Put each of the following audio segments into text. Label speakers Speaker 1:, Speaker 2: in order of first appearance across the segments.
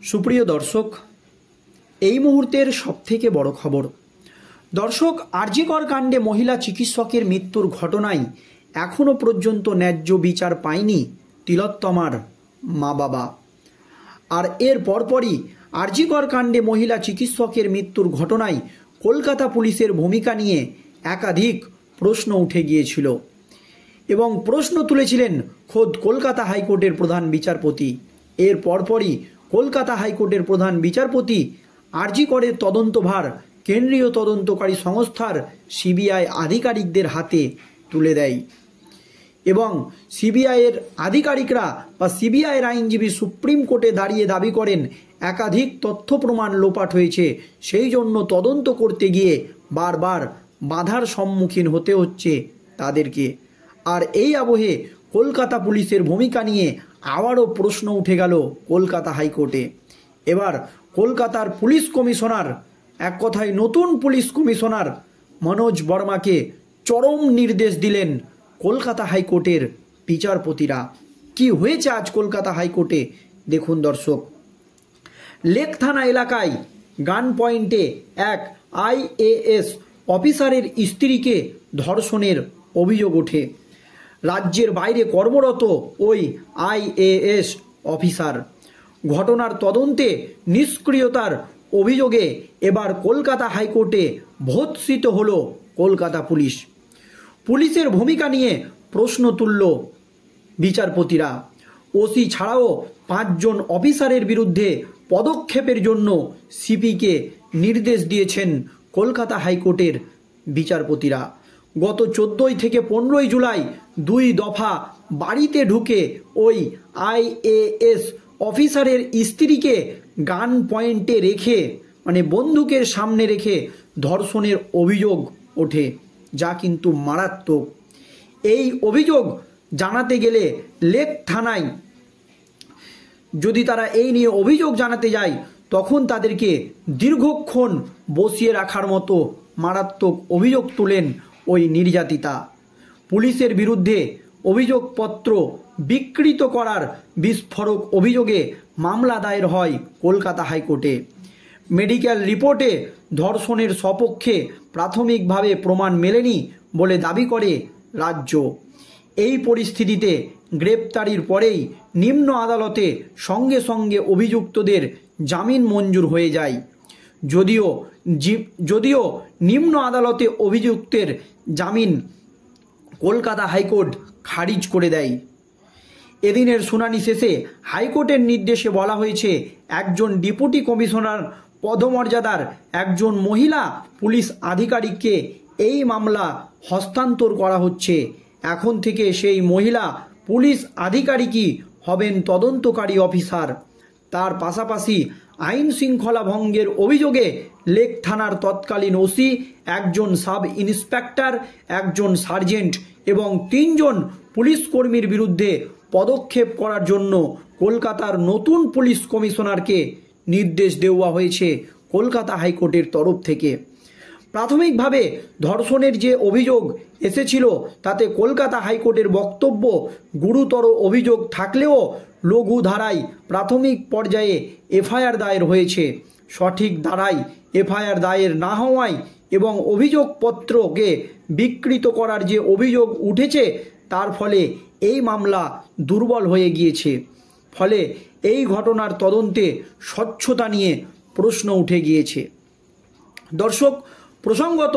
Speaker 1: সুপ্রিয় দর্শক, এই মুহূর্তের সবথেকে বড় খবর। দর্শক, আর.জি. কর কাণ্ডে মহিলা চিকিৎসকের মৃত্যুর ঘটনায় এখনও পর্যন্ত ন্যায্য বিচার পায়নি তিলোত্তমার মা বাবা। আর এর পরপরই আর.জি. কর কাণ্ডে মহিলা চিকিৎসকের মৃত্যুর ঘটনায় কলকাতা পুলিশের ভূমিকা নিয়ে একাধিক প্রশ্ন উঠে গিয়েছিল এবং প্রশ্ন তুলেছিলেন খোদ কলকাতা হাইকোর্টের প্রধান বিচারপতি। এর পরপরই কলকাতা হাইকোর্টের প্রধান বিচারপতি আর.জি. করের তদন্তভার কেন্দ্রীয় তদন্তকারী সংস্থার সিবিআই আধিকারিকদের হাতে তুলে দেয় এবং সিবিআইয়ের আধিকারিকরা বা সিবিআইয়ের আইনজীবী সুপ্রিম কোর্টে দাঁড়িয়ে দাবি করেন একাধিক তথ্য প্রমাণ লোপাট হয়েছে, সেই জন্য তদন্ত করতে গিয়ে বারবার বাধার সম্মুখীন হতে হচ্ছে তাদেরকে। আর এই আবহে কলকাতা পুলিশের ভূমিকা নিয়ে আবারও প্রশ্ন উঠে গেল কলকাতা হাইকোর্টে। এবার কলকাতার পুলিশ কমিশনার, এক কথায় নতুন পুলিশ কমিশনার মনোজ বর্মাকে চরম নির্দেশ দিলেন কলকাতা হাইকোর্টের বিচারপতিরা। কি হয়েছে আজ কলকাতা হাইকোর্টে দেখুন দর্শক। লেক থানা এলাকায় গান পয়েন্টে এক আইএএস অফিসারের স্ত্রীকে ধর্ষণের অভিযোগ ওঠে। রাজ্যের বাইরে কর্মরত ওই আইএএস অফিসার ঘটনার তদন্তে নিষ্ক্রিয়তার অভিযোগে এবার কলকাতা হাইকোর্টে ভর্ৎসিত হল কলকাতা পুলিশ। পুলিশের ভূমিকা নিয়ে প্রশ্ন তুলল বিচারপতিরা। ওসি ছাড়াও 5 জন অফিসারের বিরুদ্ধে পদক্ষেপের জন্য সিপিকে নির্দেশ দিয়েছেন কলকাতা হাইকোর্টের বিচারপতিরা। গত 14 থেকে 15 জুলাই 2 দফা বাড়িতে ঢুকে ওই আইএএস অফিসারের স্ত্রীকে গান পয়েন্টে রেখে, মানে বন্দুকের সামনে রেখে ধর্ষণের অভিযোগ ওঠে, যা কিন্তু মারাত্মক। এই অভিযোগ জানাতে গেলে লেক থানায় যদি তারা এই নিয়ে অভিযোগ জানাতে যায় তখন তাদেরকে দীর্ঘক্ষণ বসিয়ে রাখার মতো মারাত্মক অভিযোগ তুলেন ওই নির্যাতিতা। পুলিশের বিরুদ্ধে অভিযোগপত্র বিকৃত করার বিস্ফোরক অভিযোগে মামলা দায়ের হয় কলকাতা হাইকোর্টে। মেডিকেল রিপোর্টে ধর্ষণের সপক্ষে প্রাথমিকভাবে প্রমাণ মেলেনি বলে দাবি করে রাজ্য। এই পরিস্থিতিতে গ্রেপ্তারির পরেই নিম্ন আদালতে সঙ্গে সঙ্গে অভিযুক্তদের জামিন মঞ্জুর হয়ে যায়। যদিও নিম্ন আদালতে অভিযুক্তের জামিন কলকাতা হাইকোর্ট খারিজ করে দেয়। এদিনের শুনানি শেষে হাইকোর্টের নির্দেশে বলা হয়েছে একজন ডেপুটি কমিশনার পদমর্যাদার একজন মহিলা পুলিশ আধিকারিককে এই মামলা হস্তান্তর করা হচ্ছে। এখন থেকে সেই মহিলা পুলিশ আধিকারিকই হবেন তদন্তকারী অফিসার। তার পাশাপাশি আইন শৃঙ্খলা ভঙ্গের অভিযোগে লেক থানার তৎকালীন ওসি, একজন সাব ইন্সপেক্টর, একজন সার্জেন্ট এবং 3 জন পুলিশ কর্মীর বিরুদ্ধে পদক্ষেপ করার জন্য কলকাতার নতুন পুলিশ কমিশনারকে নির্দেশ দেওয়া হয়েছে কলকাতা হাইকোর্টের তরফ থেকে। প্রাথমিকভাবে ধর্ষণের যে অভিযোগ এসেছিল তাতে কলকাতা হাইকোর্টের বক্তব্য, গুরুতর অভিযোগ থাকলেও লঘু ধারায় প্রাথমিক পর্যায়ে এফআইআর দায়ের হয়েছে। সঠিক ধারায় এফআইআর দায়ের না হওয়ায় এবং অভিযোগপত্রকে বিকৃত করার যে অভিযোগ উঠেছে তার ফলে এই মামলা দুর্বল হয়ে গিয়েছে। ফলে এই ঘটনার তদন্তে স্বচ্ছতা নিয়ে প্রশ্ন উঠে গিয়েছে। দর্শক, প্রসঙ্গত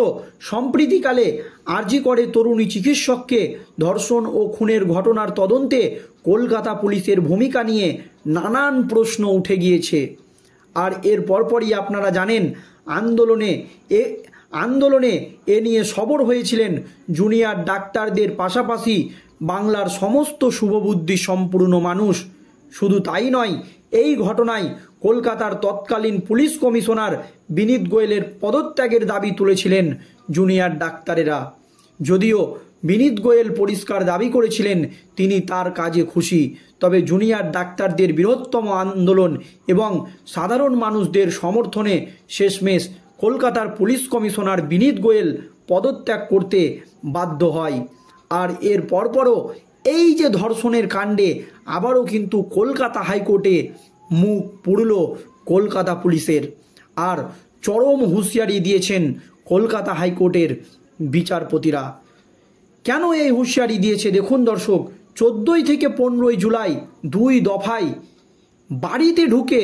Speaker 1: সম্প্রীতিকালে আর.জি. করে তরুণী চিকিৎসককে ধর্ষণ ও খুনের ঘটনার তদন্তে কলকাতা পুলিশের ভূমিকা নিয়ে নানান প্রশ্ন উঠে গিয়েছে। আর এর পরপরই আপনারা জানেন আন্দোলনে এ নিয়ে সরব হয়েছিলেন জুনিয়র ডাক্তারদের পাশাপাশি বাংলার সমস্ত শুভবুদ্ধি সম্পূর্ণ মানুষ। শুধু তাই নয়, এই ঘটনায় কলকাতার তৎকালীন পুলিশ কমিশনার বিনীত গোয়েলের পদত্যাগের দাবি তুলেছিলেন জুনিয়র ডাক্তারেরা। যদিও বিনীত গোয়েল পরিষ্কার দাবি করেছিলেন তিনি তার কাজে খুশি, তবে জুনিয়র ডাক্তারদের বৃহত্তম আন্দোলন এবং সাধারণ মানুষদের সমর্থনে শেষমেশ কলকাতার পুলিশ কমিশনার বিনীত গোয়েল পদত্যাগ করতে বাধ্য হয়। আর এর পরপরও এই যে ধর্ষণের কাণ্ডে আবারও কিন্তু কলকাতা হাইকোর্টে মুখ পুড়ল কলকাতা পুলিশের। আর চরম হুঁশিয়ারি দিয়েছেন কলকাতা হাইকোর্টের বিচারপতিরা। কেন এই হুঁশিয়ারি দিয়েছে দেখুন দর্শক, 14 থেকে 15 জুলাই 2 দফায় বাড়িতে ঢুকে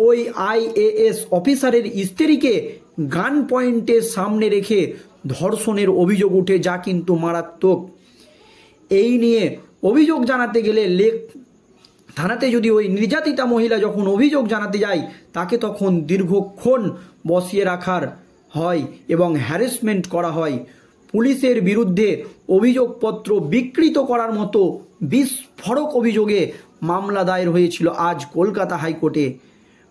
Speaker 1: ওই IAS অফিসারের স্ত্রীকে গান পয়েন্টের সামনে রেখে ধর্ষণের অভিযোগ উঠে, যা কিন্তু মারাত্মক। এই নিয়ে অভিযোগ জানাতে গেলে থানাতে যদি ওই নির্যাতিতা মহিলা যখন অভিযোগ জানাতে যায়, তাকে তখন দীর্ঘক্ষণ বসিয়ে রাখার হয় এবং হ্যারাসমেন্ট করা হয়। পুলিশের বিরুদ্ধে অভিযোগপত্র বিকৃত করার মতো বিস্ফোরক অভিযোগে মামলা দায়ের হয়েছিল আজ কলকাতা হাইকোর্টে।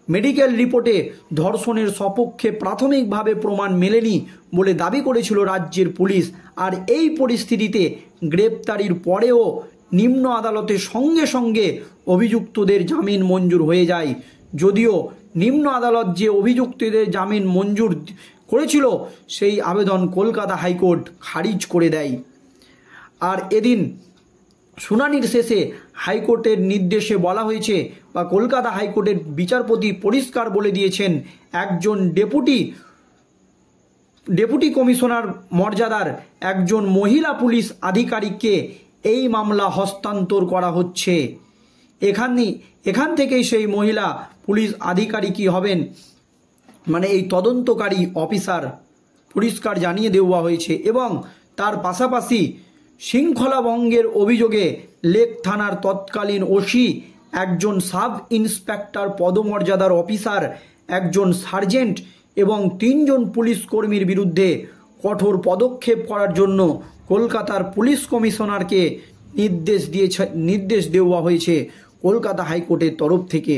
Speaker 1: মেডিকেল রিপোর্টে ধর্ষণের সপক্ষে প্রাথমিকভাবে প্রমাণ মেলেনি বলে দাবি করেছিল রাজ্যের পুলিশ। আর এই পরিস্থিতিতে গ্রেপ্তারির পরেও নিম্ন আদালতে সঙ্গে সঙ্গে অভিযুক্তদের জামিন মঞ্জুর হয়ে যায়। যদিও নিম্ন আদালত যে অভিযুক্তদের জামিন মঞ্জুর করেছিল, সেই আবেদন কলকাতা হাইকোর্ট খারিজ করে দেয়। আর এদিন শুনানির শেষে হাইকোর্টের নির্দেশে বলা হয়েছে, বা কলকাতা হাইকোর্টের বিচারপতি পরিষ্কার বলে দিয়েছেন, একজন ডেপুটি কমিশনার মর্যাদার একজন মহিলা পুলিশ আধিকারিককে এই মামলা হস্তান্তর করা হচ্ছে। এখান থেকেই সেই মহিলা পুলিশ আধিকারিকই হবেন, মানে এই তদন্তকারী অফিসার, পরিষ্কার জানিয়ে দেওয়া হয়েছে। এবং তার পাশাপাশি শৃঙ্খলা ভঙ্গের অভিযোগে লেক থানার তৎকালীন ওসি, একজন সাব ইন্সপেক্টর পদমর্যাদার অফিসার, একজন সার্জেন্ট এবং 3 জন পুলিশ কর্মীর বিরুদ্ধে কঠোর পদক্ষেপ করার জন্য কলকাতার পুলিশ কমিশনারকে নির্দেশ দেওয়া হয়েছে কলকাতা হাইকোর্টের তরফ থেকে।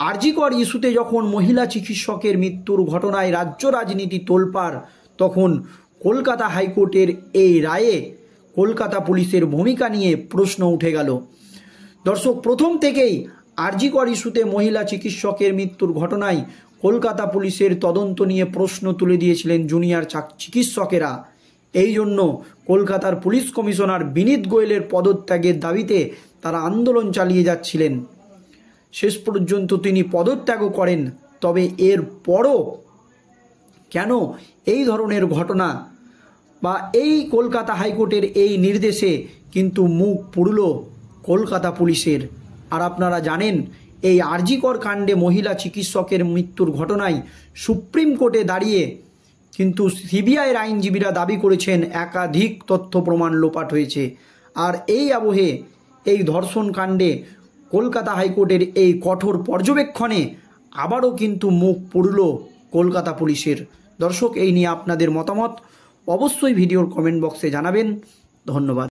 Speaker 1: আরজিকর ইস্যুতে যখন মহিলা চিকিৎসকের মৃত্যুর ঘটনায় রাজ্য রাজনীতি তোলপাড়, তখন কলকাতা হাইকোর্টের এই রায়ে কলকাতা পুলিশের ভূমিকা নিয়ে প্রশ্ন উঠে গেল। দর্শক, প্রথম থেকেই আরজিকর ইস্যুতে মহিলা চিকিৎসকের মৃত্যুর ঘটনায় কলকাতা পুলিশের তদন্ত নিয়ে প্রশ্ন তুলে দিয়েছিলেন জুনিয়র চিকিৎসকেরা। এই জন্য কলকাতার পুলিশ কমিশনার বিনীত গোয়েলের পদত্যাগের দাবিতে তারা আন্দোলন চালিয়ে যাচ্ছিলেন। শেষ পর্যন্ত তিনি পদত্যাগও করেন। তবে এর পরও কেন এই ধরনের ঘটনা বা এই কলকাতা হাইকোর্টের এই নির্দেশে কিন্তু মুখ পুড়ল কলকাতা পুলিশের। আর আপনারা জানেন, এই আরজিকর কাণ্ডে মহিলা চিকিৎসকের মৃত্যুর ঘটনায় সুপ্রিম কোর্টে দাঁড়িয়ে কিন্তু সিবিআইয়ের আইনজীবীরা দাবি করেছেন একাধিক তথ্য প্রমাণ লোপাট হয়েছে। আর এই আবহে এই ধর্ষণ কাণ্ডে কলকাতা হাইকোর্টের এই কঠোর পর্যবেক্ষণে আবারও কিন্তু মুখ পুড়ল কলকাতা পুলিশের। দর্শক, এই নিয়ে আপনাদের মতামত অবশ্যই ভিডিওর কমেন্ট বক্সে জানাবেন। ধন্যবাদ।